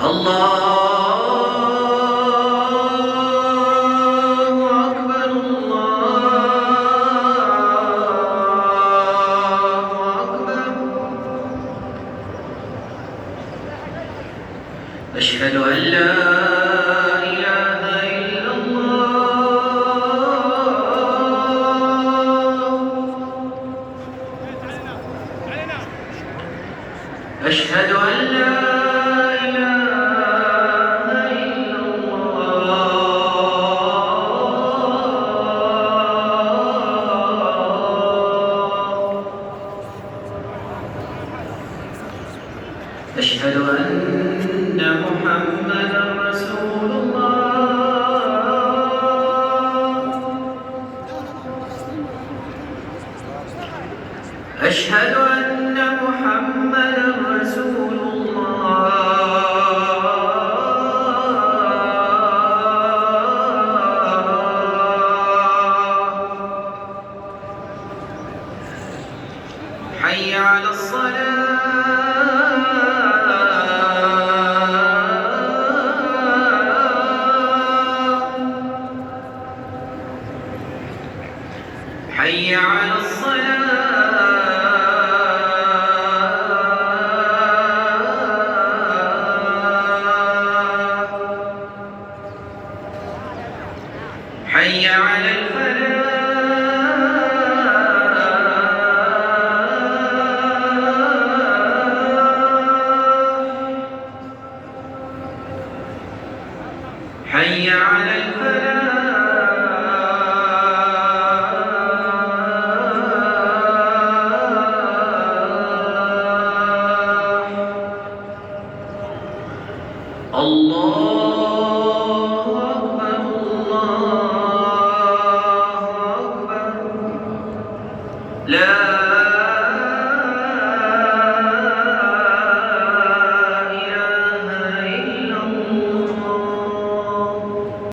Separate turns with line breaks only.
الله أكبر الله أكبر. أشهد أن لا إله إلا الله. أشهد أن لا أشهد أن محمدًا رسول الله. أشهد أن محمدًا رسول الله. حي على الصلاة. حي على الصلاة. حي على الفلاح. حي على الفلاح. الله أكبر الله أكبر. لا